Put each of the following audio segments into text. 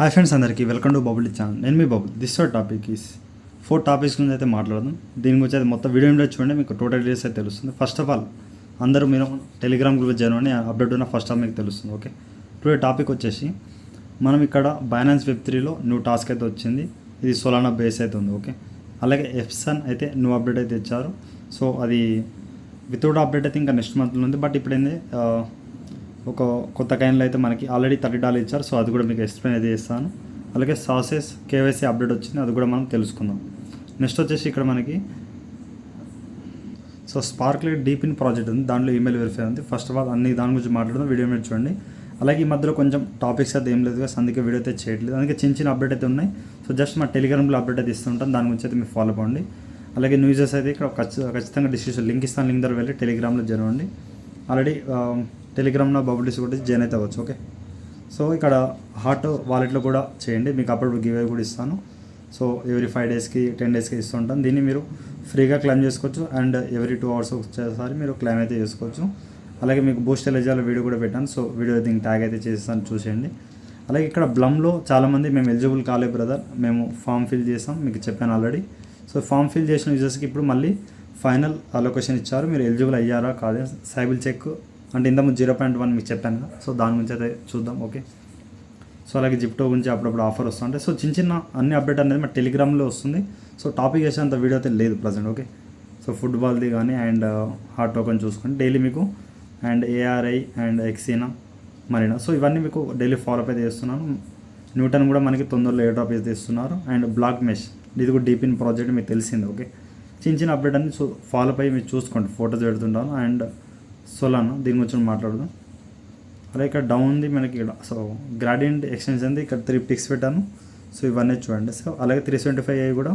Hi friends, అందరికీ welcome to Bubble channel. నేను మీ Bubble. This topic is 4 topics గురించి అయితే మాట్లాడదాం. దీని గురించి అయితే మొత్తం వీడియో ఏంటో చూడండి, మీకు టోటల్ డీటెయిల్స్ అయితే తెలుస్తుంది. ఫస్ట్ ఆఫ్ ఆల్ అందరూ మీరు టెలిగ్రామ్ గ్రూప్ జాయిన్ అని అప్డేట్ ఉన్న ఫస్ట్ ఆఫ్ మీకు తెలుస్తుంది. ఓకే, టుడే టాపిక్ వచ్చేసి మనం ఇక్కడ బైనాన్స్ వెబ్3లో న్యూ టాస్క్ అయితే వచ్చింది. ఇది సోలానా బేస్ అయితే ఉంది. ఓకే, అలాగే ఎప్సన్ అయితే న్యూ అప్డేట్ అయితే ఇచ్చారు. సో అది వితౌట్ అప్డేట్ అయితే ఇంకా నెక్స్ట్ మంత్లో ఉంది. బట్ ఇప్పుడు ఏంది ఒక కొత్త కాయిన్లో అయితే మనకి ఆల్రెడీ $30 ఇచ్చారు. సో అది కూడా మీకు ఎక్స్ప్లెయిన్ అయితే చేస్తాను. అలాగే సాసెస్ కేవైసీ అప్డేట్ వచ్చింది, అది కూడా మనం తెలుసుకుందాం. నెక్స్ట్ వచ్చేసి ఇక్కడ మనకి స్పార్క్లీ డీపిన్ ప్రాజెక్ట్ ఉంది, దాంట్లో ఈమెయిల్ వెరిఫై ఉంది. ఫస్ట్ ఆఫ్ ఆల్ అన్ని దాని గురించి మాట్లాడదాం, వీడియో మీద చూడండి. అలాగే ఈ మధ్యలో కొంచెం టాపిక్స్ అయితే ఏం లేదు కదా, అందుకే వీడియో అయితే చేయట్లేదు. అందుకే చిన్న అప్డేట్ అయితే ఉన్నాయి. సో జస్ట్ మా టెలిగ్రామ్లో అప్డేట్ అయితే ఇస్తుంటాను, దాని గురించి అయితే మీరు ఫాలో అవ్వండి. అలాగే న్యూసెస్ అయితే ఇక్కడ ఖచ్చితంగా డిస్క్రిప్షన్ లింక్ ఇస్తాను, లింక్ ద్వారా వెళ్ళి టెలిగ్రామ్లో జరగండి. ఆల్రెడీ టెలిగ్రామ్లో బబుల్స్ కూడా జాయిన్ అయితే అవ్వచ్చు. ఓకే, సో ఇక్కడ హాట్ వాలెట్లో కూడా చేయండి, మీకు అప్పుడు గివ్ అవే కూడా ఇస్తాను. సో ఎవ్రీ 5 డేస్కి 10 డేస్కి ఇస్తుంటాను. దీన్ని మీరు ఫ్రీగా క్లైమ్ చేసుకోవచ్చు, అండ్ ఎవ్రీ 2 అవర్స్ వచ్చేసారి మీరు క్లైమ్ అయితే చేసుకోవచ్చు. అలాగే మీకు బూస్ట్ ఎలిజిబుల్ వీడియో కూడా పెట్టాను. సో వీడియో దీనికి ట్యాగ్ అయితే చేస్తాను, చూసేయండి. అలాగే ఇక్కడ బ్లమ్లో చాలామంది మేము ఎలిజిబుల్ కాలేదు బ్రదర్, మేము ఫామ్ ఫిల్ చేసాం, మీకు చెప్పాను ఆల్రెడీ. సో ఫామ్ ఫిల్ చేసిన యూజర్స్కి ఇప్పుడు మళ్ళీ ఫైనల్ అలొకేషన్ ఇచ్చారు, మీరు ఎలిజిబుల్ అయ్యారా కాదే సైబుల్ చెక్ అంటే ఇంతకుముందు 0.1 మీకు చెప్పాను కదా. సో దాని గురించి అయితే చూద్దాం. ఓకే, సో అలాగే జిప్టో గురించి అప్పుడప్పుడు ఆఫర్ వస్తుంటాయి. సో చిన్న అన్ని అప్డేట్ అనేది మా టెలిగ్రామ్లో వస్తుంది. సో టాపిక్ వేసేంత వీడియో అయితే లేదు ప్రజెంట్. ఓకే, సో ఫుట్బాల్ది కానీ అండ్ హాట్ టోకెన్ చూసుకొని డైలీ మీకు అండ్ ఏఆర్ఐ అండ్ ఎక్సీనా మరీనా, సో ఇవన్నీ మీకు డైలీ ఫాలో అప్ అయితే చేస్తున్నాను. న్యూటన్ కూడా మనకి తొందరలో ఏ డ్రాప్ అయితే ఇస్తున్నారు. అండ్ బ్లాక్ మెష్, ఇది కూడా డీపిన్ ప్రాజెక్ట్ మీకు తెలిసింది. ఓకే, చిన్న అప్డేట్ అన్ని ఫాలో అయ్యి మీరు చూసుకోండి, ఫోటోస్ పెడుతుంటాను. అండ్ సోలానా దీని గురించి మాట్లాడదాం. అలాగే ఇక్కడ డౌన్ ఉంది మనకి ఇక్కడ. సో గ్రాడియంట్ ఎక్స్టెన్షన్ ఉంది, ఇక్కడ 3 టిక్స్ పెట్టాను. సో ఇవన్నీ చూడండి. సో అలాగే 375 కూడా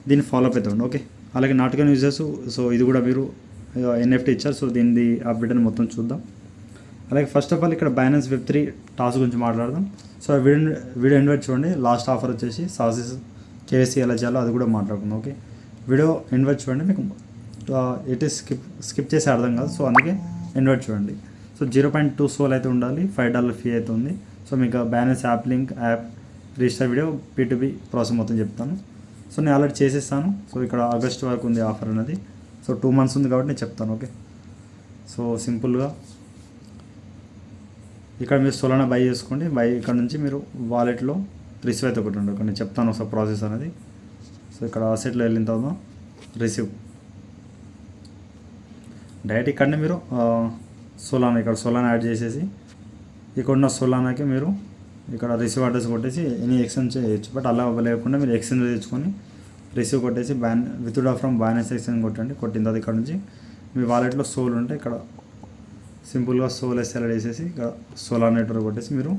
దీన్ని ఫాలో అప్ అవుతుంది. ఓకే, అలాగే నాటకన్ యూజర్స్, సో ఇది కూడా మీరు ఎన్ఎఫ్టీ ఇచ్చారు. సో దీన్ని అప్డేట్ అని మొత్తం చూద్దాం. అలాగే ఫస్ట్ ఆఫ్ ఆల్ ఇక్కడ బైనాన్స్ వెబ్3 టాస్క్ గురించి మాట్లాడదాం. సో వీడియో ఇన్వైట్ చూడండి. లాస్ట్ ఆఫర్ వచ్చేసి సాసెస్ కేవైసీ ఎలా చేయాలో అది కూడా మాట్లాడుకుందాం. ఓకే, వీడియో ఇన్వైట్ చూడండి, మీకు ఇట్ ఈస్ స్కిప్ చేసి అర్థం కాదు. సో అందుకే ఇన్వైట్ చూడండి. సో 0.2 సోల్ అయితే ఉండాలి, $5 ఫీ అయితే ఉంది. సో మీకు balance app link app register video P2P process మొత్తం చెప్తాను. సో నేను ఆల్రెడీ చేసేస్తాను. సో ఇక్కడ ఆగస్ట్ వరకు ఉంది ఆఫర్ అనేది. సో 2 months ఉంది కాబట్టి నేను చెప్తాను. ఓకే, సో సింపుల్గా ఇక్కడ మీరు సోలానా బై చేసుకోండి. ఇక్కడ నుంచి మీరు వాలెట్లో రిసీవ్ అయితే ఒకటి ఉండదు, నేను చెప్తాను ఒకసారి ప్రాసెస్ అనేది. సో ఇక్కడ అసెట్లో వెళ్ళిన తర్వాత రిసీవ్ డైరెక్ట్ ఇక్కడనే మీరు సోలానా ఇక్కడ సోలానా యాడ్ చేసేసి ఇక్కడ ఉన్న సోలానాకి మీరు ఇక్కడ రిసీవ్ అడ్రస్ కొట్టేసి ఎనీ ఎక్స్చేంజ్ చేయొచ్చు. బట్ అలా లేకుండా మీరు ఎక్స్చేంజ్ తెచ్చుకొని రిసీవ్ కొట్టేసి విత్డ్రా ఫ్రమ్ బైనాన్స్ ఎక్స్చేంజ్ కొట్టండి. కొట్టిన తర్వాత ఇక్కడ నుంచి మీ వాలెట్లో సోల్ ఉంటే ఇక్కడ సింపుల్గా సోల్ ఎస్ఎల్ వేసేసి ఇక్కడ సోలానా నెట్వర్క్ కొట్టేసి మీరు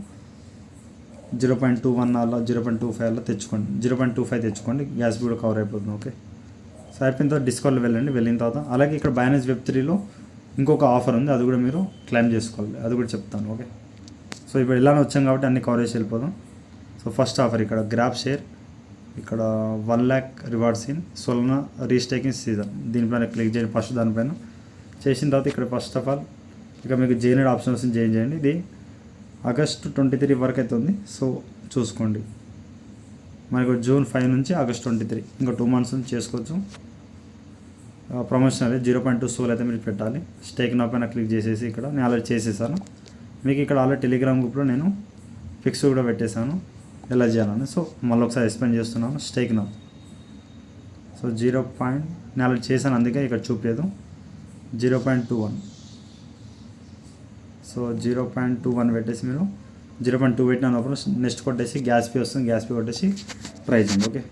0.21 అలా 0.25 అలా తెచ్చుకోండి. 0.25 తెచ్చుకోండి, గ్యాస్ కూడా కవర్ అయిపోతుంది. ఓకే, సో అయిపోయిన తర్వాత డిస్కౌంట్లో వెళ్ళండి. వెళ్ళిన తర్వాత అలాగే ఇక్కడ బైనాన్స్ వెబ్3లో ఇంకొక ఆఫర్ ఉంది, అది కూడా మీరు క్లైమ్ చేసుకోవాలి, అది కూడా చెప్తాను. ఓకే, సో ఇప్పుడు ఇలానే వచ్చాం కాబట్టి అన్ని కవరేజ్ వెళ్ళిపోదాం. సో ఫస్ట్ ఆఫర్ ఇక్కడ గ్రాబ్ షేర్, ఇక్కడ 1 lakh rewards in Solana restaking season, దీనిపైన క్లిక్ చేయండి. ఫస్ట్ దానిపైన చేసిన తర్వాత ఇక్కడ ఫస్ట్ ఆఫ్ ఆల్ ఇక మీకు జైనెడ్ ఆప్షన్ వస్తుంది, జాయిన్ చేయండి. ఇది ఆగస్ట్ 23 వరకు అయితే ఉంది. సో చూసుకోండి, మనకు June 5 నుంచి ఆగస్ట్ 23, ఇంకా 2 months నుంచి చేసుకోవచ్చు. ప్రమోషన్ అనేది 0.2 సోల్ అయితే మీరు పెట్టాలి. స్టేక్ నా పైన క్లిక్ చేసేసి ఇక్కడ నేను ఆల్రెడీ చేసేసాను. మీకు ఇక్కడ ఆల్రెడీ టెలిగ్రామ్ గ్రూప్లో నేను ఫిక్స్ కూడా పెట్టేశాను ఎలా చేయాలని. సో మళ్ళీ ఒకసారి ఎక్స్ప్లెయిన్ చేస్తున్నాను. స్టేక్ నా సో 0. నేను ఆల్రెడీ చేశాను, అందుకే ఇక్కడ చూపలేదు. 0.21, సో 0.21 పెట్టేసి మీరు 0.2 పెట్టిన లోపల నెక్స్ట్ కొట్టేసి గ్యాస్ పే వస్తుంది, గ్యాస్ పే కొట్టేసి ప్రైజ్ ఉంది. ఓకే,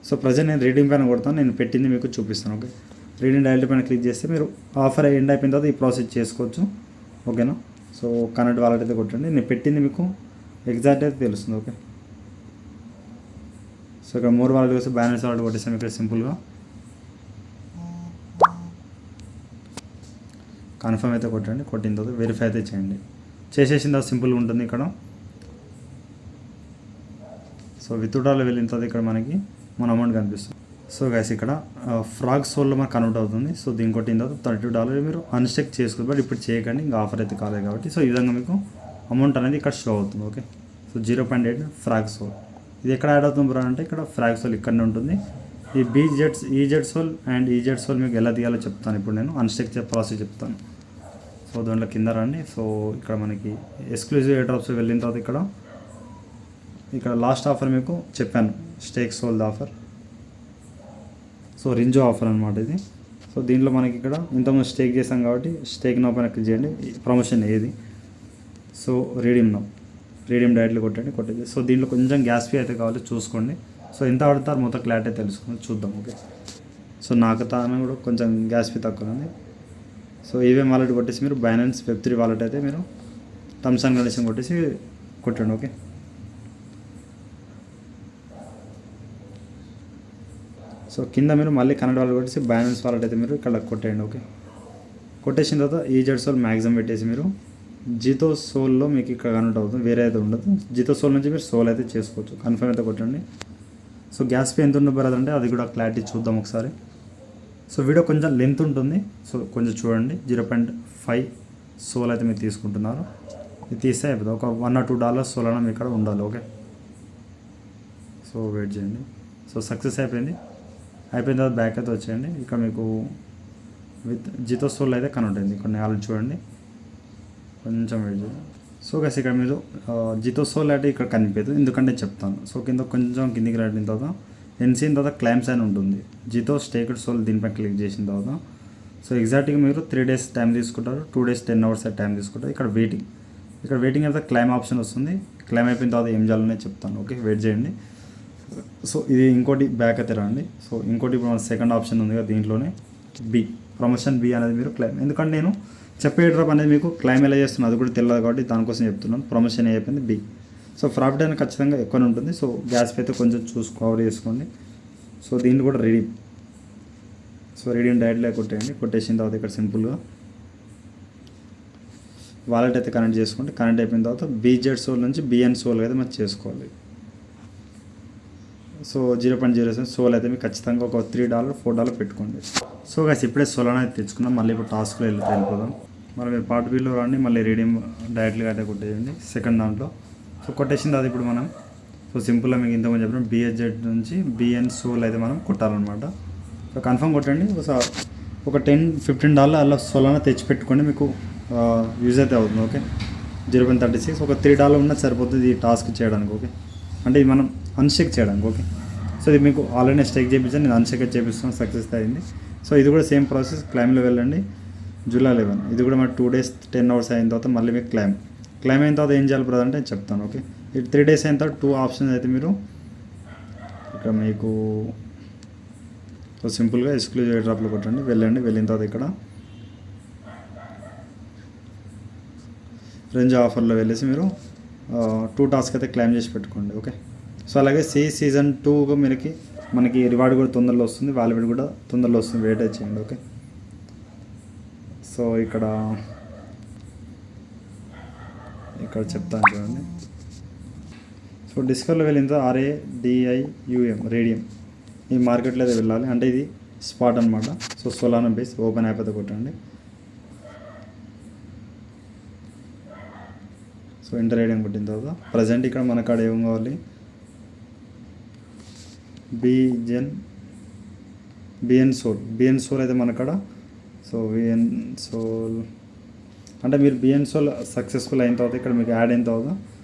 సో ప్రజెంట్ నేను రీడింగ్ పైన కొడతాను, నేను పెట్టింది మీకు చూపిస్తాను. ఓకే, రీడింగ్ డైరెక్ట్ పైన క్లిక్ చేస్తే మీరు ఆఫర్ ఎండ్ అయిపోయిన తర్వాత ఈ ప్రాసెస్ చేసుకోవచ్చు. ఓకేనా, సో కనెక్ట్ వాలెట్ అయితే కొట్టండి, నేను పెట్టింది మీకు ఎగ్జాక్ట్ అయితే తెలుస్తుంది. ఓకే, సో ఇక్కడ 3 వాలెట్ వస్తే బ్యాలెన్స్ వాలెట్ కొట్టేస్తాను. ఇక్కడ సింపుల్గా కన్ఫర్మ్ అయితే కొట్టండి. కొట్టిన తర్వాత వెరిఫై అయితే చేయండి. చేసేసిన తర్వాత సింపుల్గా ఉంటుంది ఇక్కడ. సో విత్డ్రాలో వెళ్ళిన తర్వాత ఇక్కడ మనకి మన అమౌంట్ కనిపిస్తుంది. సో గైస్ ఇక్కడ ఫ్రాగ్ సోల్లో మనకు కన్వర్ట్ అవుతుంది. సో దీని కొట్టిన తర్వాత $32 మీరు అన్స్టెక్ చేసుకోవచ్చు, బట్ ఇప్పుడు చేయకండి, ఇంకా ఆఫర్ అయితే కాలేదు కాబట్టి. సో ఈ విధంగా మీకు అమౌంట్ అనేది ఇక్కడ షో అవుతుంది. Okay, so 0.8 frog sol. ఇది ఎక్కడ యాడ్ అవుతుంది బ్రో అంటే ఇక్కడ ఫ్రాగ్ సోల్ ఇక్కడనే ఉంటుంది. ఈ EZ sol and EZ sol మీకు ఎలా తీయాలో చెప్తాను ఇప్పుడు నేను అన్స్టేక్ ప్రాసెస్ చెప్తాను. సో దాంట్లో కింద రండి. సో ఇక్కడ మనకి ఎక్స్క్లూజివ్ ఎయిర్ డ్రాప్స్ వెళ్ళిన తర్వాత ఇక్కడ లాస్ట్ ఆఫర్ మీకు చెప్పాను, స్టేక్ సోల్డ్ ఆఫర్. సో రింజో ఆఫర్ అనమాట ఇది. సో దీంట్లో మనకి ఇక్కడ ఇంతకుముందు స్టేక్ చేసాం కాబట్టి స్టేక్ నో పైన క్లిక్ చేయండి. ప్రమోషన్ ఏది, సో రీడీమ్ డైరెక్ట్లీ కొట్టేది. సో దీంట్లో కొంచెం గ్యాస్ ఫీ అయితే కావాలి చూసుకోండి. సో ఎంత పడతారు మొత్తం క్లారిటీ తెలుసుకొని చూద్దాం. ఓకే, సో నాకు తాను కూడా కొంచెం గ్యాస్ ఫీ తక్కువ ఉంది. సో ఈవీఎం వాలెట్ కొట్టేసి మీరు బైనాన్స్ వెబ్3 వాలెట్ అయితే మీరు టర్మ్స్ అండ్ కండిషన్ కొట్టేసి కొట్టండి. ఓకే, సో కింద మీరు మళ్ళీ కనెక్ట్ వాలెట్ కొట్టేసి బైనాన్స్ వాలెట్ అయితే మీరు ఇక్కడ కొట్టేయండి. ఓకే, కొట్టేసిన తర్వాత ఈజెడ్ సోల్ మ్యాక్సిమం పెట్టేసి మీరు జితో సోల్లో మీకు ఇక్కడ కనెక్ట్ అవుతుంది, వేరే అయితే ఉండదు. జితో సోల్ నుంచి మీరు సోల్ అయితే చేసుకోవచ్చు. కన్ఫర్మ్ అయితే కొట్టండి. సో గ్యాస్ ఫీ ఎంత ఉండబోదు అంటే అది కూడా క్లారిటీ చూద్దాం ఒకసారి. సో వీడియో కొంచెం లెంత్ ఉంటుంది, సో కొంచెం చూడండి. 0.5 సోల్ అయితే మీరు తీసుకుంటున్నారు. ఇది తీస్తే అయిపోతుంది. ఒక $1 or $2 సోల్ అయినా మీ ఇక్కడ ఉండాలి. ఓకే, సో వెయిట్ చేయండి. సో సక్సెస్ అయిపోయిన తర్వాత బ్యాక్ అయితే వచ్చేయండి. ఇక్కడ మీకు విత్ జితో సోల్ అయితే కనెక్ట్ అయింది. ఇక్కడ ఆల్రెడీ చూడండి, కొంచెం వెయిట్ చేయండి. సో గైస్ ఇక్కడ మీరు జితో సోల్ అయితే ఇక్కడ కనిపించదు, ఎందుకంటే చెప్తాను. సో కొంచెం కిందికి రాడిన తర్వాత ఎన్సీన్ తర్వాత క్లైమ్స్ అని ఉంటుంది. జితో స్టేక్డ్ సోల్ దీనిపై క్లిక్ చేసిన తర్వాత సో ఎగ్జాక్ట్గా మీరు 3 days టైం తీసుకుంటారు, 2 days 10 hours టైం తీసుకుంటారు. ఇక్కడ వెయిటింగ్ అయితే క్లైమ్ ఆప్షన్ వస్తుంది. క్లైమ్ అయిపోయిన తర్వాత ఏం చేయాలనే చెప్తాను. ఓకే, వెయిట్ చేయండి. సో ఇది ఇంకోటి బ్యాక్ అయితే రండి. సో ఇంకోటి ఇప్పుడు మన సెకండ్ ఆప్షన్ ఉంది కదా, దీంట్లోనే ప్రమోషన్ బి అనేది మీరు క్లైమ్, ఎందుకంటే నేను చెప్పే డ్రాప్ అనేది మీకు క్లైమ్ ఎలా చేస్తున్నాను అది కూడా తెలియదు కాబట్టి దానికోసం చెప్తున్నాను. ప్రమోషన్ అయిపోయింది బి. సో ప్రాఫిట్ అనేది ఖచ్చితంగా ఎక్కువనే ఉంటుంది. సో గ్యాస్ పే అయితే కొంచెం కవర్ చేసుకోండి. సో దీన్ని కూడా రెడీమ్ డైరెక్ట్లే కొట్టేసిన తర్వాత ఇక్కడ సింపుల్గా వాలెట్ అయితే కనెక్ట్ చేసుకోండి. కనెక్ట్ అయిపోయిన తర్వాత బీజెడ్ సోల్ నుంచి బిఎన్ సోల్ అయితే మనం చేసుకోవాలి. సో 0.07 సోల్ అయితే మీకు ఖచ్చితంగా ఒక $3 $4 పెట్టుకోండి. సో గైస్ ఇప్పుడే సోల్ అనేది తెచ్చుకున్నాం. మళ్ళీ ఇప్పుడు టాస్క్లో వెళ్ళిపోదాం. మరి మీరు పార్ట్ బిలో రండి, మళ్ళీ రీడీమ్ డైరెక్ట్గా అయితే కొట్టేయండి సెకండ్ దాంట్లో. సో కొట్టేసిన తర్వాత ఇప్పుడు మనం సో సింపుల్గా మీకు ఇంతకుముందు చెప్పిన బిఎస్జెడ్ నుంచి బిఎన్ సోల్ అయితే మనం కొట్టాలన్నమాట. సో కన్ఫర్మ్ కొట్టండి. ఒక $10-15 అలా సోల్ అయినా తెచ్చి పెట్టుకోండి, మీకు యూజ్ అయితే అవుతుంది. ఓకే, 0.36 ఒక $3 ఉన్నది సరిపోతుంది ఈ టాస్క్ చేయడానికి. ఓకే, అంటే ఇది మనం అన్స్టేక్ చేయడానికి. ఓకే, సో ఇది మీకు ఆల్రెడీ స్టేక్ చేయించాను, నేను అన్స్టేక్ చేపిస్తాను, సక్సెస్ అయింది. సో ఇది కూడా సేమ్ ప్రాసెస్. క్లైమ్లో వెళ్ళండి, July 11. ఇది కూడా మరి 2 days 10 hours అయిన తర్వాత మళ్ళీ మీకు క్లైమ్ అయిన తర్వాత ఏం చేయాలి బ్రదర్ అంటే చెప్తాను. ఓకే, ఇది 3 days అయిన తర్వాత 2 ఆప్షన్స్ అయితే మీరు ఇక్కడ మీకు సో సింపుల్గా ఎక్స్క్లూజివ్ డ్రాప్లో కొట్టండి. వెళ్ళిన తర్వాత ఇక్కడ రేంజ్ ఆఫర్లో వెళ్ళేసి మీరు 2 టాస్క్ అయితే క్లైమ్ చేసి పెట్టుకోండి. ఓకే, సో అలాగే సీజన్ 2 మనకి రివార్డ్ కూడా తొందరలో వస్తుంది, వాల్యుయేట్ కూడా తొందరలో వస్తుంది. వెయిట్ చేయండి. ఓకే, సో ఇక్కడ చెప్తాను చూడండి. సో డిస్కవర్లో వెళ్ళిన తర్వాత RADIUM రేడియం ఈ మార్కెట్లో అయితే వెళ్ళాలి, అంటే ఇది స్పాట్ అనమాట. So Solana base open app అయితే కొట్టండి. సో ఎంటర్ రేడియం కొట్టిన తర్వాత ప్రజెంట్ ఇక్కడ మన కాడ ఏం కావాలి, బిఎన్ సోల్ అయితే మన కాడ. సో బిఎన్ సోల్ అంటే మీరు బిఎన్ సోల్ సక్సెస్ఫుల్ అయిన తర్వాత ఇక్కడ మీకు యాడ్ అయిన తర్వాత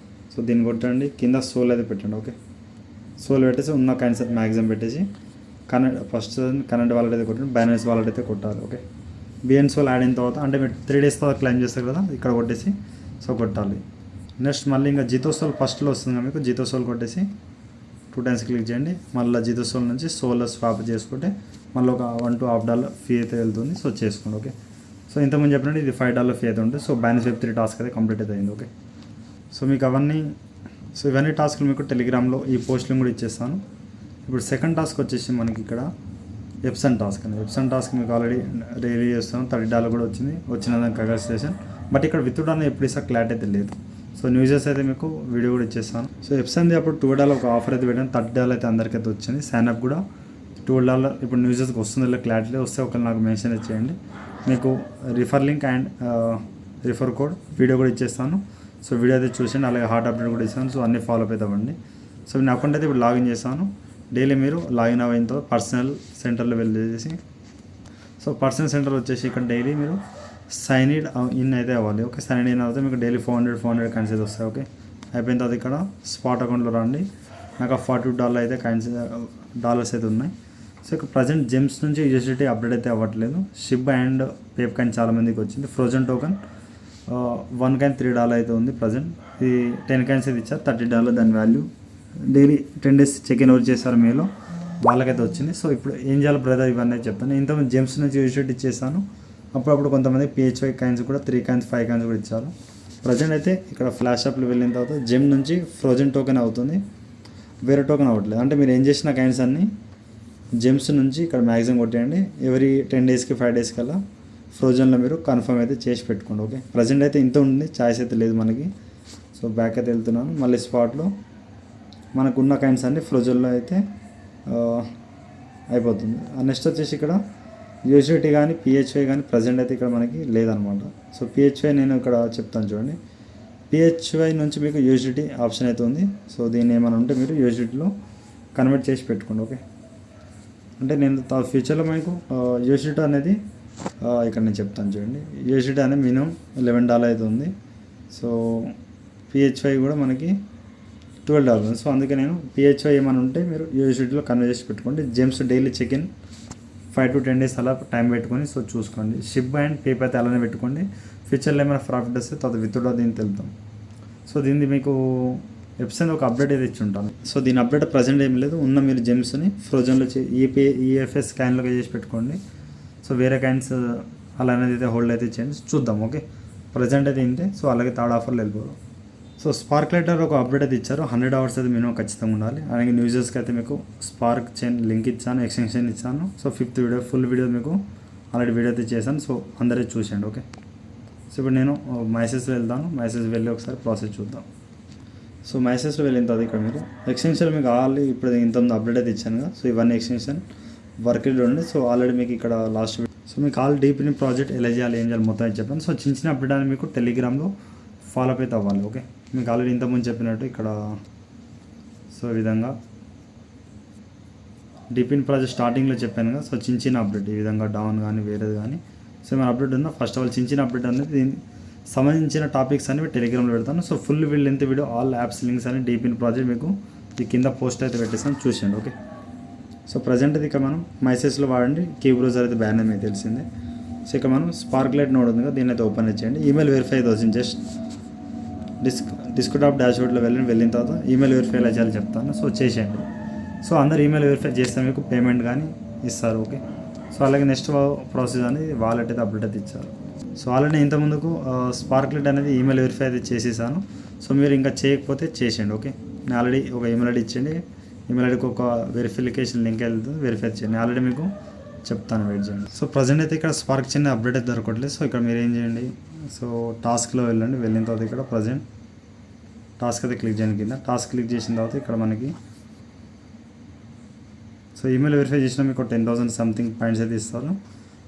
సో దీన్ని కొట్టండి, కింద సోల్ అయితే పెట్టండి. ఓకే, సోల్ పెట్టేసి ఉన్న కైన్స్ మ్యాక్సిమం పెట్టేసి ఫస్ట్ కనెక్ట్ వాలెట్ అయితే కొట్టండి, బైనాన్స్ వాలెట్ అయితే కొట్టాలి. ఓకే, బిఎన్ సోల్ యాడ్ అయిన తర్వాత అంటే మీరు 3 days తర్వాత క్లైమ్ చేస్తారు కదా, ఇక్కడ కొట్టేసి సో కొట్టాలి. నెక్స్ట్ మళ్ళీ ఇంకా జితో సోల్ ఫస్ట్లో వస్తుంది కదా మీకు, జితో సోల్ కొట్టేసి 2 times క్లిక్ చేయండి. మళ్ళీ జితో సోల్ నుంచి సోల్ స్వాప్ చేసుకుంటే మళ్ళీ ఒక $1-2.5 ఫీ అయితే వెళ్తుంది. సో చేసుకోండి. ఓకే, సో ఇంతకుముందు చెప్పినట్టు ఇది $5 ఫీ అయితే ఉంటుంది. సో బైనాన్స్ వెబ్3 టాస్క్ అయితే కంప్లీట్ అయితే అయింది. ఓకే, సో మీకు ఇవన్నీ టాస్క్లు మీకు టెలిగ్రామ్లో ఈ పోస్టులు కూడా ఇచ్చేస్తాను. ఇప్పుడు సెకండ్ టాస్క్ వచ్చేసి మనకి ఇక్కడ ఎప్సన్ టాస్క్ మీకు ఆల్రెడీ రిలీజ్ చేస్తాను. $30 కూడా వచ్చినదానికి కంగ్రాచులేషన్. బట్ ఇక్కడ విత్ అనేది ఎప్పుడు ఇస్తా క్లారిటీ అయితే లేదు. సో న్యూజెస్ అయితే మీకు వీడియో కూడా ఇచ్చేస్తాను. సో ఎప్సన్ది అప్పుడు $2 ఒక ఆఫర్ అయితే పెట్టాను, $30 అయితే అందరికీ అయితే వచ్చింది. సైన్అప్ కూడా $12 ఇప్పుడు న్యూజెస్కి వస్తుందో క్లారిటీ వస్తే ఒకళ్ళు నాకు మెన్షన్ చేయండి. మీకు refer link and refer code video కూడా ఇచ్చేస్తాను. సో వీడియో అయితే చూసండి, అలాగే హాట్ అప్డేట్ కూడా ఇస్తాను. సో అన్నీ ఫాలో అప్ అవుతామండి. సో నేను అకౌంట్ అయితే ఇప్పుడు లాగిన్ చేస్తాను. డైలీ మీరు లాగిన్ అయిన తర్వాత పర్సనల్ సెంటర్లో వెళ్ళేసి, సో పర్సనల్ సెంటర్ వచ్చేసి ఇక్కడ డైలీ మీరు సైన్ ఇన్ అయితే అవ్వాలి. ఓకే, సైన్ ఇన్ అవుతే మీకు డైలీ 400 కాయిన్స్ అయితే వస్తాయి. ఓకే, అయిపోయిన తర్వాత ఇక్కడ స్పాట్ అకౌంట్లో రండి. నాకు $42 అయితే డాలర్స్ అయితే ఉన్నాయి. సో ఇక్కడ ప్రజెంట్ జెమ్స్ నుంచి యూఎస్డిటీ అప్డేట్ అయితే అవ్వట్లేదు. షిబ్ అండ్ పేప్ కాయిన్ చాలామందికి వచ్చింది. ఫ్రోజన్ టోకెన్ 1 కాయిన్ $3 అయితే ఉంది ప్రజెంట్. ఇది 10 కాయిన్స్ అయితే ఇచ్చారు, $30 దాని వాల్యూ. డైలీ 10 days చెక్ ఇన్ ఎవరు చేశారు మీలో వాళ్ళకైతే వచ్చింది. సో ఇప్పుడు ఏం చేయాలి బ్రదర్ ఇవన్నీ చెప్తాను. ఇంతకుముందు జెమ్స్ నుంచి యూఎస్డిటీ ఇచ్చేసాను. అప్పుడప్పుడు కొంతమంది PHY కాయిన్స్ కూడా 3 కాయిన్స్ 5 కాయిన్స్ కూడా ఇచ్చారు. ప్రజెంట్ అయితే ఇక్కడ ఫ్లాష్ అప్లు వెళ్ళిన తర్వాత జెమ్ నుంచి ఫ్రోజన్ టోకెన్ అవుతుంది, వేరే టోకెన్ అవ్వట్లేదు. అంటే మీరు ఏం చేసిన కాయిన్స్ అన్నీ జెమ్స్ నుంచి ఇక్కడ మ్యాక్సిమం కొట్టేయండి. ఎవరీ 10 daysకి 5 days కల్లా ఫ్రోజన్లో మీరు కన్ఫర్మ్ అయితే చేసి పెట్టుకోండి. ఓకే, ప్రజెంట్ అయితే ఇంత ఉంది, ఛాయిస్ అయితే లేదు మనకి. సో బ్యాక్ అయితే వెళ్తున్నాను. మళ్ళీ స్పాట్లో మనకున్న కాయిన్స్ అన్నీ ఫ్రోజన్లో అయితే అయిపోతుంది. నెక్స్ట్ వచ్చేసి ఇక్కడ యూఎస్డిటీ కానీ PHY కానీ ప్రజెంట్ అయితే ఇక్కడ మనకి లేదనమాట. సో PHY నేను ఇక్కడ చెప్తాను చూడండి. PHY నుంచి మీకు యూఎస్డిటీ ఆప్షన్ అయితే ఉంది. సో దీన్ని ఏమైనా ఉంటే మీరు యూఎస్డిటీలో కన్వర్ట్ చేసి పెట్టుకోండి. ఓకే, అంటే నేను ఫ్యూచర్లో మీకు యూఎస్డిటీ అనేది ఇక్కడ నేను చెప్తాను చూడండి. యూఎస్డిటీ అనేది మినిమం $11 అయితే ఉంది. సో PHY కూడా మనకి $12. సో అందుకే నేను PHY ఏమైనా ఉంటే మీరు యూఎస్డిటీలో కన్వర్ట్ చేసి పెట్టుకోండి. Gems daily check in 5 to 10 days అలా టైం పెట్టుకొని సో చూసుకోండి. షిప్ అండ్ పేప్ అయితే అలానే పెట్టుకోండి. ఫ్యూచర్లో ఏమైనా ప్రాఫిట్ వస్తే తర్వాత విత్డ్రా దీన్ని తెలుద్దాం. సో దీన్ని మీకు ఎపిసోడ్ ఒక అప్డేట్ అయితే ఇచ్చి ఉంటాను. సో దీని అప్డేట్ ప్రజెంట్ ఏం లేదు. ఉన్న మీరు జెమ్స్ని ఫ్రోజన్లో EFS కాయిన్లోకి చేసి పెట్టుకోండి. సో వేరే కాయిన్స్ అలా అనేది అయితే హోల్డ్ అయితే చేయండి, చూద్దాం. ఓకే, ప్రజెంట్ అయితే ఇంతే. సో అలాగే థర్డ్ ఆఫర్లో వెళ్ళిపోదాం. సో స్పార్క్ లైటర్ ఒక అప్డేట్ అయితే ఇచ్చారు. 100 hours అయితే మినిమం ఖచ్చితంగా ఉండాలి. అలాగే యూజర్స్కి అయితే మీకు స్పార్క్ చైన్ లింక్ ఇచ్చాను, ఎక్స్టెన్షన్ ఇచ్చాను. So 5th video full video మీకు ఆల్రెడీ వీడియో అయితే చేశాను. సో అందరూ చూసేయండి. ఓకే, సో ఇప్పుడు నేను మైసెస్లో వెళ్తాను. మైసెస్ వెళ్ళి ఒకసారి ప్రాసెస్ చూద్దాం. సో మైసెస్లో వెళ్ళిన తర్వాత ఇక్కడ మీరు ఎక్స్టెన్షన్ మీకు ఆల్రెడీ ఇప్పుడు ఇంతకుముందు అప్డేట్ అయితే ఇచ్చాను కదా. సో ఇవన్నీ ఎక్స్టెన్షన్ వర్క్ ఉండి. సో ఆల్రెడీ మీకు ఇక్కడ లాస్ట్ సో మీకు ఆల్ డీప్ ఇన్ ప్రాజెక్ట్ ఎలా చేయాలి ఏం చేయాలి మొత్తం చెప్పాను. సో చిన్న చిన్న అప్డేట్ అని మీకు టెలిగ్రామ్లో ఫాలో అప్ అయితే అవ్వాలి. ఓకే, మీకు ఆల్రెడీ ఇంతకుముందు చెప్పినట్టు ఇక్కడ సో ఈ విధంగా డీప్ ఇన్ ప్రాజెక్ట్ స్టార్టింగ్లో చెప్పాను కదా. సో చిన్న చిన్న అప్డేట్ ఈ విధంగా డౌన్ కానీ వేరేది కానీ సో మన అప్డేట్ ఉందా. ఫస్ట్ ఆఫ్ ఆల్ చిన్న చిన్న అప్డేట్ అనేది దీనికి సంబంధించిన టాపిక్స్ అనేవి టెలిగ్రామ్లో పెడతాను. So full length video all apps links అని డీప్ ఇన్ ప్రాజెక్ట్ మీకు ఈ కింద పోస్ట్ అయితే పెట్టేస్తాను, చూసేయండి. ఓకే, సో ప్రజెంట్ అయితే ఇక్కడ మనం మైసెస్లో వాడండి. కీ బ్రౌజర్ అయితే బ్యాన్ మీకు తెలిసిందే. సో ఇక్కడ మనం స్పార్క్ లైట్ నోడ్ ఉంది కదా, దీన్ని అయితే ఓపెన్ చేయండి. ఈమెయిల్ వెరిఫై అయితే వచ్చింది. జస్ట్ డిస్క్టాప్ డాష్బోర్డ్లో వెళ్ళిన తర్వాత ఈమెయిల్ వెరిఫై ఎలా చేయాలో చెప్తాను. సో చేసేయండి. సో అందరు ఈమెయిల్ వెరిఫై చేస్తే మీకు పేమెంట్ కానీ ఇస్తారు. ఓకే, సో అలాగే నెక్స్ట్ ప్రాసెస్ అనేది వాలెట్ అయితే అప్డేట్ అయితే ఇచ్చారు. సో ఆల్రెడీ ఇంతకుముందుకు స్పార్క్ లైట్ అనేది ఈమెయిల్ వెరిఫై అయితే చేసేసాను. సో మీరు ఇంకా చేయకపోతే చేసేయండి. ఓకే, నేను ఆల్రెడీ ఒక ఈమెయిల్ ఐడి ఇచ్చేయండి. ఈమెయిల్ ఐడికి ఒక వెరిఫికేషన్ లింక్ వెళ్తుంది, వెరిఫై చేయండి. ఆల్రెడీ మీకు చెప్తాను, వెయిట్ చేయండి. సో ప్రజెంట్ అయితే ఇక్కడ స్పార్క్ చిన్న అప్డేట్ అయితే దొరకట్లేదు. సో ఇక్కడ మీరు ఏం చేయండి, సో టాస్క్లో వెళ్ళండి. వెళ్ళిన తర్వాత ఇక్కడ ప్రజెంట్ టాస్క్ అయితే క్లిక్ చేయండి. కింద టాస్క్ క్లిక్ చేసిన తర్వాత ఇక్కడ మనకి సో ఈమెయిల్ వెరిఫై చేసిన మీకు 10,000 సంథింగ్ పాయింట్స్ అయితే ఇస్తారు.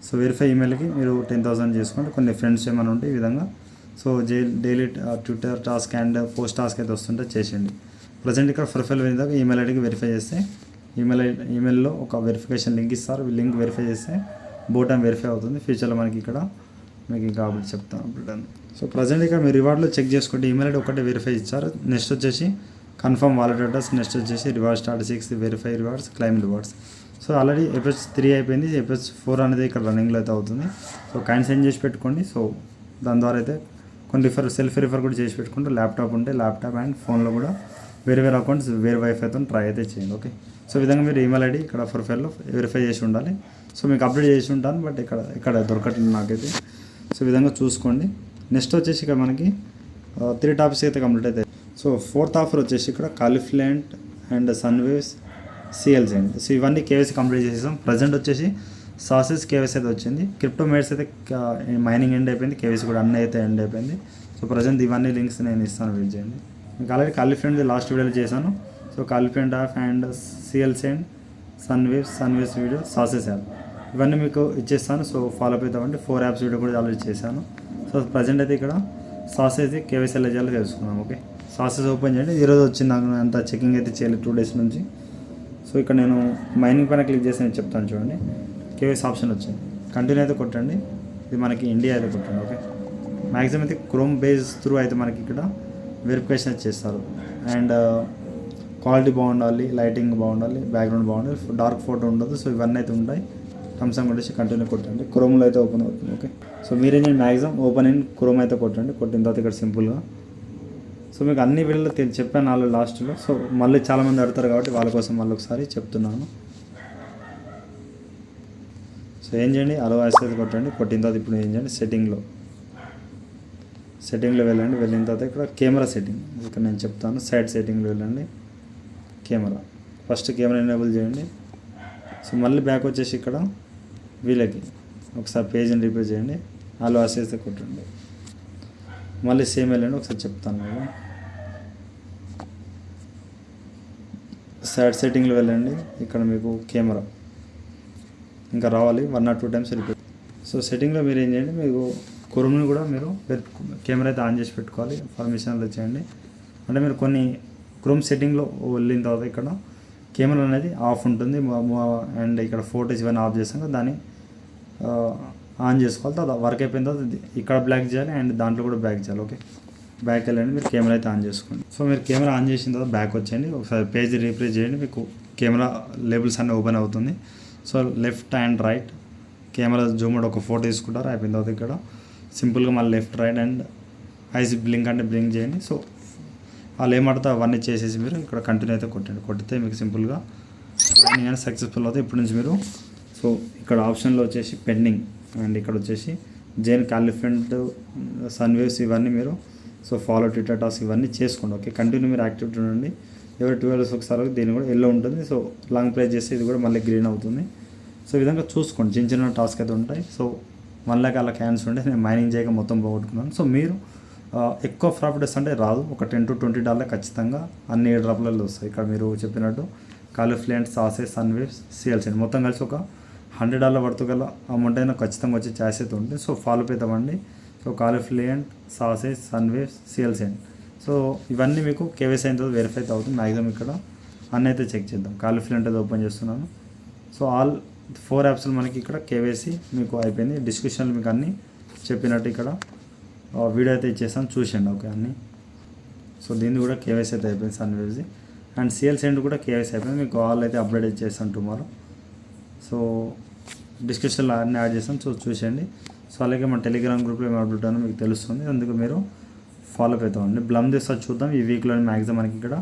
సో వెరిఫై ఈమెయిల్కి మీరు 10,000 చేసుకోండి. కొన్ని ఫ్రెండ్స్ ఏమైనా ఉంటే ఈ విధంగా so daily Twitter task and post task అయితే వస్తుంటే చేసేయండి. ప్రజెంట్ ఇక్కడ ప్రొఫైల్ వెళ్ళిన దాకా ఈమెయిల్ ఐడికి వెరిఫై చేస్తే ఈమెయిల్లో ఒక వెరిఫికేషన్ లింక్ ఇస్తారు. లింక్ వెరిఫై చేస్తే బోటం వెరిఫై అవుతుంది. ఫ్యూచర్లో మనకి ఇక్కడ మీకు ఇంకా అప్డేట్ చెప్తాను అప్డేట్. సో ప్రజెంట్ ఇక్కడ మీరు రివార్డ్లో చెక్ చేసుకుంటే ఈమెయిల్ ఐడి ఒకటే వెరిఫై ఇచ్చారు. నెక్స్ట్ వచ్చేసి కన్ఫర్మ్ వాలెట్ అడ్రస్, నెక్స్ట్ వచ్చేసి reward statistics, verify rewards, claim rewards. So already episode 3 అయిపోయింది. ఎపిసోడ్ 4 అనేది ఇక్కడ రన్నింగ్లో అయితే అవుతుంది. సో కాయిన్ సెండ్ చేసి పెట్టుకోండి. సో దాని ద్వారా అయితే కొన్ని సెల్ఫ్ రిఫర్ కూడా చేసి పెట్టుకుంటే ల్యాప్టాప్ ఉంటే ల్యాప్టాప్ అండ్ ఫోన్లో కూడా వేరే అకౌంట్స్ వేరే వైఫైతో ట్రై అయితే చేయండి. ఓకే, సో ఈ విధంగా మీరు ఈమెయిల్ ఐడి ఇక్కడ ప్రొఫైల్లో వెరిఫై చేసి ఉండాలి. సో మీకు అప్డేట్ చేసి ఉంటాను, బట్ ఇక్కడ దొరకట్లేదు నాకైతే. సో ఈ విధంగా చూసుకోండి. నెక్స్ట్ వచ్చేసి ఇక్కడ మనకి 3 టాపిక్స్ అయితే కంప్లీట్ అవుతాయి. సో 4th ఆఫర్ వచ్చేసి ఇక్కడ కాలిఫ్లెంట్ అండ్ సన్వేవ్స్ సిఎల్స్ అండి. సో ఇవన్నీ కేవైసీ కంప్లీట్ చేసేసాం. ప్రజెంట్ వచ్చేసి సాసెస్ కేవైసీ అయితే వచ్చింది. క్రిప్టో మేట్స్ అయితే మైనింగ్ ఎండ్ అయిపోయింది. కేవైసీ కూడా అన్నీ అయితే ఎండ్ అయిపోయింది. సో ప్రజెంట్ ఇవన్నీ లింక్స్ నేను ఇస్తాను, వెయిట్ చేయండి. మీకు ఆల్రెడీ కాలిఫ్లెంట్ లాస్ట్ వీడియోలో చేశాను. సో కాలిఫ్లెంట్ యాప్ అండ్ సిఎల్స్ అండ్ సన్వేవ్స్ వీడియో సాసెస్ యాప్ ఇవన్నీ మీకు ఇచ్చేస్తాను. సో ఫాలో అప్ అవుతామండి. 4 యాప్స్ వీడియో కూడా ఆల్రెడీ చేశాను. సో ప్రజెంట్ అయితే ఇక్కడ సాసెస్ కేవైసీ ఎలా చేయాలో తెలుసుకుందాం. ఓకే, సాసెస్ ఓపెన్ చేయండి. ఈరోజు వచ్చింది నాకు అంత చెకింగ్ అయితే చేయలేదు 2 days నుంచి. సో ఇక్కడ నేను మైనింగ్ పైన క్లిక్ చేసి నేను చెప్తాను చూడండి. కేవైసీ ఆప్షన్ వచ్చింది, కంటిన్యూ అయితే కొట్టండి. ఇది మనకి ఇండియా అయితే కొట్టండి. ఓకే, మ్యాక్సిమం అయితే క్రోమ్ బేస్ త్రూ అయితే మనకి ఇక్కడ వెరిఫికేషన్ చేస్తారు. అండ్ క్వాలిటీ బాగుండాలి, లైటింగ్ బాగుండాలి, బ్యాక్గ్రౌండ్ బాగుండాలి, డార్క్ ఫోటో ఉండదు. సో ఇవన్నీ అయితే ఉంటాయి. థమ్స్ అప్ కొట్టేసి కంటిన్యూ కొట్టండి. క్రోమ్లో అయితే ఓపెన్ అవుతుంది. ఓకే, సో మీరేం చేయండి, మ్యాక్సిమం ఓపెన్ ఇన్ క్రోమ్ అయితే కొట్టండి. కొట్టిన తర్వాత ఇక్కడ సింపుల్గా సో మీకు అన్ని వీడియోలో చెప్పాను నాలుగు లాస్ట్లో. సో మళ్ళీ చాలామంది అడుగుతారు కాబట్టి వాళ్ళ కోసం మళ్ళీ ఒకసారి చెప్తున్నాను. సో ఏం చేయండి, అలో యాక్సెస్ కొట్టండి. కొట్టిన తర్వాత ఇప్పుడు ఏం చేయండి, సెట్టింగ్లో వెళ్ళండి. వెళ్ళిన తర్వాత ఇక్కడ కెమెరా సెట్టింగ్, ఇక్కడ నేను చెప్తాను. సైడ్ సెట్టింగ్లో వెళ్ళండి. ఫస్ట్ కెమెరా ఎనేబుల్ చేయండి. సో మళ్ళీ బ్యాక్ వచ్చేసి ఇక్కడ వీళ్ళకి ఒకసారి పేజ్ని రిపేర్ చేయండి. అలో యాక్సెస్ కొట్టండి. మళ్ళీ సేమ్ వెళ్ళండి. ఒకసారి చెప్తాను మీకు. సైడ్ సెట్టింగ్లో వెళ్ళండి. ఇక్కడ మీకు కెమెరా ఇంకా రావాలి 1 or 2 times రిపీట్. సో సెట్టింగ్లో మీరు ఏం చేయండి, మీకు క్రోమ్ని కూడా మీరు కెమెరా అయితే ఆన్ చేసి పెట్టుకోవాలి. పర్మిషన్లో చేయండి. అంటే మీరు కొన్ని క్రోమ్ సెట్టింగ్లో వెళ్ళిన తర్వాత ఇక్కడ కెమెరా అనేది ఆఫ్ ఉంటుంది. అండ్ ఇక్కడ ఫోటోస్ ఇవన్నీ ఆఫ్ చేసాక దాన్ని ఆన్ చేసుకోవాలి. తర్వాత వర్క్ అయిపోయిన తర్వాత ఇక్కడ బ్లాక్ చేయాలి అండ్ దాంట్లో కూడా బ్యాక్ చేయాలి. ఓకే, బ్యాక్ వెళ్ళండి. మీరు కెమెరా అయితే ఆన్ చేసుకోండి. సో మీరు కెమెరా ఆన్ చేసిన తర్వాత బ్యాక్ వచ్చేయండి. ఒకసారి పేజ్ రీప్లేస్ చేయండి. మీకు కెమెరా లేబుల్స్ అన్నీ ఓపెన్ అవుతుంది. So left and right camera Zoom ఒక ఫోటో తీసుకుంటారు. అయిపోయిన తర్వాత ఇక్కడ సింపుల్గా మళ్ళీ left right and ice blink అంటే బ్లింక్ చేయండి. సో వాళ్ళు ఏమంటారో అవన్నీ చేసేసి మీరు ఇక్కడ కంటిన్యూ అయితే కొట్టండి. కొట్టితే మీకు సింపుల్గా నేను సక్సెస్ఫుల్ అవుతాయి. ఇప్పటి నుంచి మీరు సో ఇక్కడ ఆప్షన్లో వచ్చేసి పెండింగ్ అండ్ ఇక్కడ వచ్చేసి జైన్ కాలిఫెంట్ సన్వేవ్స్ ఇవన్నీ మీరు సో ఫాలో ట్విట్టర్ టాస్క్ ఇవన్నీ చేసుకోండి. ఓకే, కంటిన్యూ మీరు యాక్టివిటీ ఉండండి. ఎవరి 2 hours ఒకసారి దీన్ని కూడా ఎల్లో ఉంటుంది. సో లాంగ్ ప్రెస్ చేస్తే ఇది కూడా మళ్ళీ గ్రీన్ అవుతుంది. సో ఈ విధంగా చూసుకోండి. చిన్న చిన్న టాస్క్ అయితే ఉంటాయి. సో 1 lakh అలా క్యాన్స్ ఉంటే నేను మైనింగ్ చేయక మొత్తం పోగొట్టుకున్నాను. సో మీరు ఎక్కువ ప్రాఫిట్స్ అంటే రాదు, ఒక $10 to $20 ఖచ్చితంగా అన్ని డ్రాప్లలో వస్తాయి. ఇక్కడ మీరు చెప్పినట్టు కాలిఫ్లెంట్, సాసెస్, సన్వేవ్స్, సిఎల్స్ మొత్తం కలిసి ఒక $100 వర్త్ గల అమౌంట్ అయినా ఖచ్చితంగా వచ్చే ఛాయిస్ అయితే ఉంటుంది. సో ఫాలో అవుతామండి. సో కాలిఫ్లెంట్, సాసెస్, సన్వేవ్స్, సిఎల్స్. సో ఇవన్నీ మీకు కేవైసీ అయిన తర్వాత వెరిఫై అవుతుంది. మ్యాక్సిమం ఇక్కడ అన్నీ అయితే చెక్ చేద్దాం. కాలిఫ్లెంట్ అయితే ఓపెన్ చేస్తున్నాను. సో ఆల్ 4 యాప్స్లో మనకి ఇక్కడ కేవైసీ మీకు అయిపోయింది. డిస్క్రిప్షన్లో మీకు అన్నీ చెప్పినట్టు ఇక్కడ వీడియో అయితే ఇచ్చేస్తాను, చూసండి. ఓకే అన్నీ. సో దీన్ని కూడా కేవైసీ అయితే అయిపోయింది సన్వేవ్స్. అండ్ సిఎల్ సెండ్ కూడా కేవైసీ అయిపోయింది. మీకు ఆల్ అయితే అప్డేట్ చేస్తాను టుమారో. సో డిస్క్రిప్షన్లో అన్నీ యాడ్ చేస్తాను. సో చూసండి. సో అలాగే మన టెలిగ్రామ్ గ్రూప్లో ఏమి అప్డేట్ అయినా మీకు తెలుస్తుంది. అందుకు మీరు ఫాలో అవుతామండి. బ్లమ్ చేస్తా చూద్దాం. ఈ వీక్లో మ్యాక్సిమం మనకి ఇక్కడ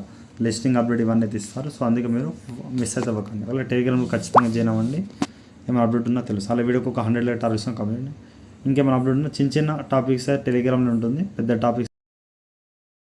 లిస్టింగ్ అప్డేట్ ఇవన్నీ అయితే ఇస్తారు. సో అందుకే మీరు మిస్ అయితే అవ్వకండి. అలాగే టెలిగ్రామ్లో ఖచ్చితంగా జాయిన్ అవ్వండి. ఏమైనా అప్డేట్ ఉన్నా తెలుసు. అలా వీడియోకి ఒక 100 like టార్గెట్స్ కంప్లీట్. ఇంకేమైనా అప్డేట్ ఉన్నా చిన్న చిన్న టాపిక్స్ టెలిగ్రామ్లో ఉంటుంది. పెద్ద టాపిక్స్